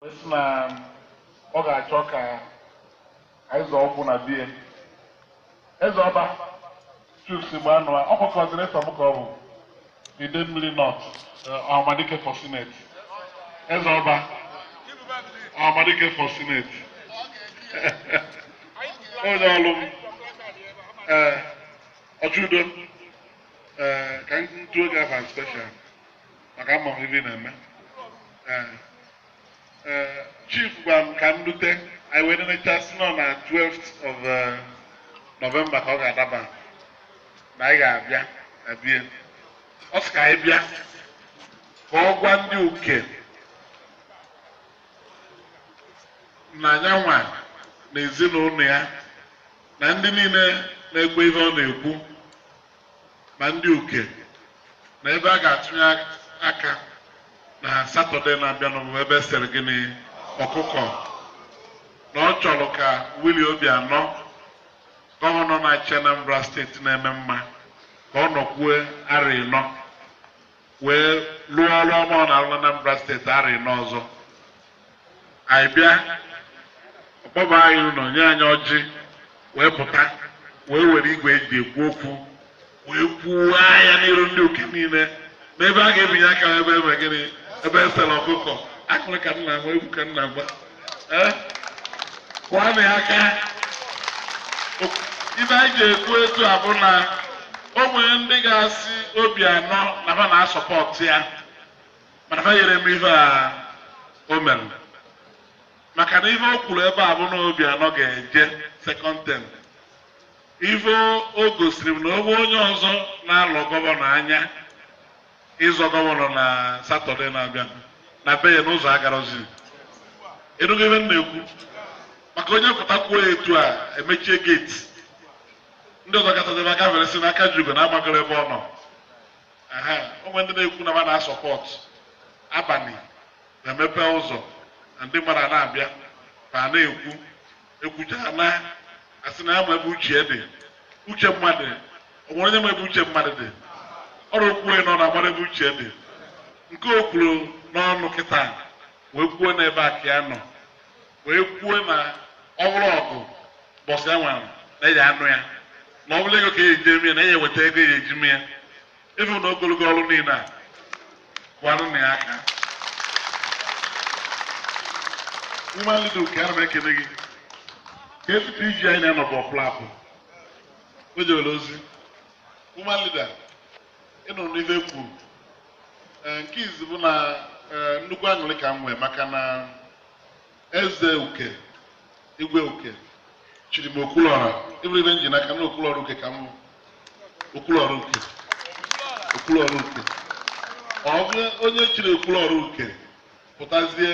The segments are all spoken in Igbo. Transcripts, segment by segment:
esi na ọ ga-achọ ka anyị zọọ ụkwụ na bie eze ọba Chuks Igbanua ọkwa coordinator m ka ọ bụ Idemmili North Amadike for Senate eze ọba Amadike for Senate onye ọlụ m ọchụdo ka m tụọ oge afa special maka ama m ibe na-eme chief gwara m ka m rute anyị wee nenecha si nọ na 12th of November ka ọ ga-adaba na anyị ga-abịa abịa ọ sị ka anyị bịa ka ọ gwa ndị uke na anyanwa na ezinụlọ ya na ndị niile na-ekwe ihe ọ na-ekwu ma ndị uke na ebe a ga-atụnye aka na Satọde na-abịa n'ọmụmụ ebe sere gịnị ọkụkọ na ọ chọrọ ka Willie Obianọ gọvanọ na-achị Anambra steeti na-eme mma ka ọ nọkwuo arọ ịnọ wee lụọ ọrụ ọma ọ na-arụ na Anambra steeti arọ ịnọ ọzọ anyị bịa ọkpọba anyị ụlọ nye anyị ọjị wee pụta wee were igwe eji ekwu okwu wee kwuo ahịa n'iru ndị uke niile n'ebe a ga-ebinye aka ebe eme gịnị ebe esere ọkụkọ akụrụ ka nna m egwu ka nna gwa kwanụ ya aka ibe anyị ga-ekwu etu a bụ na o nwere ndị ga-asị Obianọ na ha na-asọpọtụ ya mana ha nyere m ihe a o mere maka na ihe o kwuru ebe a bụ na Obianọ ga-eje second term ife o gosiri m na onwe onye ọzọ na-alụ gọvanọ anya ịzọ gọvanọ na Satọde na-abịa na be ya n'ụzọ agarozi enugo ebe m na-ekwu maka onye pụtakwuo etu a emechie geeti ndị ọzọ gatazebe aka fere si n'aka jugo na agbagoro ebe ọ nọ onwe ndị na-ekwu na ma na-asọpọtụ abalị na-emepe ụzọ na ndị mmadụ na-abịa ka a na-ekwu ekwucha na asị na ya ma ebe uche dị uche mmadụ onwere onye ma ebe uche mmadụ dị ọrụ okwuru nọ na agbara ebe uche dị nke o kwuru n'ọnụ kịta wee kwuo n'ebe a ka ya nọ wee kwuo na ọhụrụ ọgụ bọsụ ya nwere na eji anụ ya na ọ bụla ego ka eji eme ya na ya eweta ego ya eji mee ya efu na ogologo ọrụ niile a gwanụ na ya aka nwa lido ka ya na ekele gị ka ezipụ iji anyị na-anọbụ ọplapụ o jewere ozi woman leader ịnụrụ n'ife kwuru nke izi bụ na nnukwu aṅụrị ka m nwee maka na eze uke igwe uke chiri m Okwuluọra ịbụrụ ibe nji n'aka na Okwuluọra uke ka m Okwuluọra uke ọ bụ onye chiri Okwuluọra uke pụtazie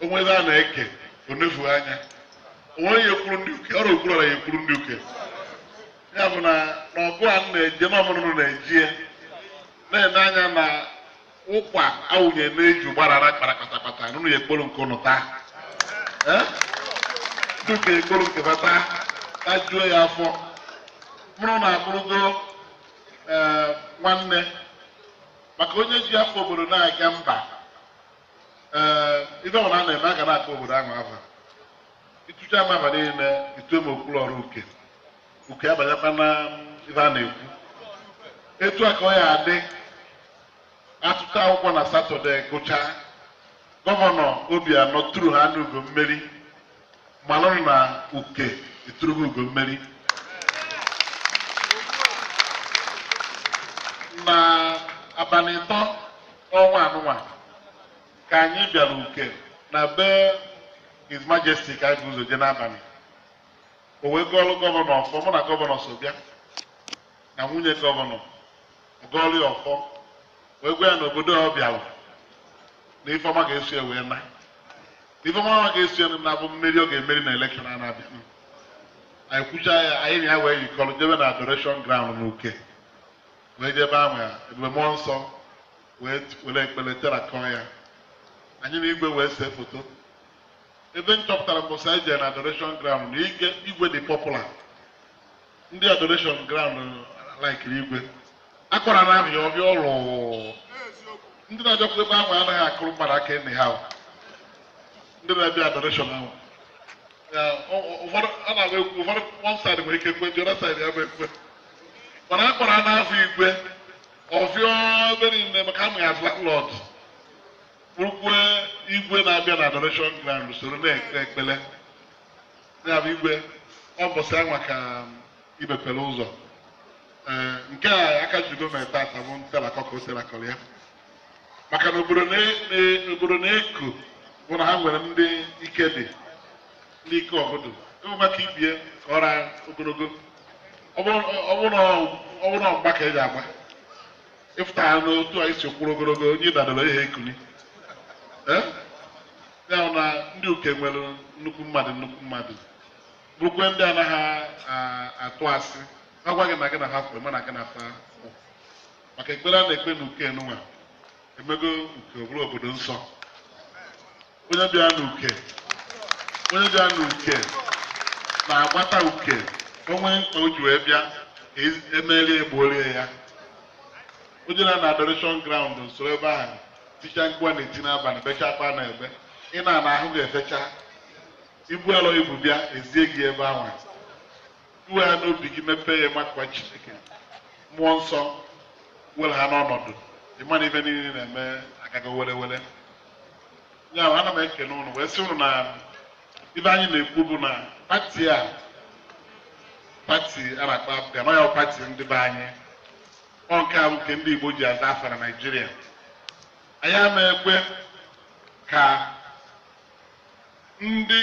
onwe ebe a na-eke onefu anya onwe ya ekwuru ndị uke ọrụ Okwuluọra ya ekwuru ndị uke ya bụ na ọgụ a na-eje n'ọmụrụ na-ejie na-ene anya na ụkwa awụnye na-eju gbarara kparakpatakpata n'ụlọ ya ekporo nke ụnụ taa ndị uke ekporo nke bata tajuo ya afọ mụrụ na akpụrụgo nwanne maka onye ji afọ obodo na-aga mba ife ọbụla a na-eme aga na-akpọ obodo ahụ afa ịtụcha m afa niile ituo m Okwuluọra uke abanyekwa na ife a na-ekwu etu a ka ọ ya adị atụta akwụkwọ na Satọde gụchaa gọvanọ Obianọ tụrụ ha n'ugo mmeri malụrụ na uke eturugo ugo mmeri na abalị 3 ọnwa anụnwa ka anyị bịara uke na be His Majesty ka anyị bụ ụzọ je n'abalị o wee gụọlụ gọvanọ ọfọ mụ na gọvanọ so bịa na nwunye gọvanọ gụọlụ ya ọfọ wee gwa ya na obodo ọ bịara na Ifeọma ga-eso ya wee na Ifeọma ga-eso ya na abụ mmeri ọ ga-emeri na elekshọn a na-abịa anyị kwucha ya anyị na ya wee yikọrọ jebe na adoration ground n'uke wee jebe ahụ ya ebube mmụọ nsọ wee were ekpere terakọ ya anyị na igwe wee see foto ebe m chọpụtara mbọsị anyị jere na adoration ground na igwe dị popular ndị adoration ground laikiri igwe akwara na ahụ ya ọbịa ọrụ ndị na-ajọkwa ebe ahụ anaghị akụrụ mmadụ aka enyi ha ndị na-abịa adoration ahụ ụfọdụ a na-agba egwu ụfọdụ one side nwere ike ekwe, the other side ya bụ ekwe, mana a kpọrọ n'afọ igwe ọfịọ ebe niile maka amụ ya landlord bụrụkwe igwe na-abịa na adoration ground usoro na-ekpe ekpele ya bụ igwe ọ bụsị anwa ka imepere ụzọ nke a aka jigo ma tata bụ ntelakọ ka o telakọrọ ya maka na obodo na-eko bụ na ha nwere ndị ike dị ndị ike obodo ewu maka ibie ka ọra ogologo ọ bụrụ na mgba ka eji agba ịfụta ha n'otu anyị si kwụrụ ogologo onye dadoro ihe ekuni ya na ndị uke nwere nnukwu mmadụ bụrụkwe ndị anaghị atụ asị agwa gị na gị na ha kwe mana gị na fa maka ekpere a na-ekpe na uke nụnwa emego uke oburu obodo nsọ onye bịa n'uke na-agbata uke onwe mkpa o ji wee bịa emerie egbuorie ya o jere na adoration ground nsoro ebe ahụ ticha mkpu a na-eti n'abalị becha akpa na-ebe ị na-ana ahụ ga-efecha ibu alọ ibu bịa ezie gị ebe ahụ iwe ha n'obi gị mepee ya makwa Chineke mmụọ nsọ were ha n'ọnọdụ ịma na ibe niile na-eme agaga were ya ana m ekene ụnụ wee sị ụnụ na ibe anyị na-ekwu bụ na pati a na-akpa Afrịka nọ ya pati ndị be anyị ọ nke a bụ nke ndị Igbo ji aza afa na Naịjirịa anyị ama ekwe ka ndị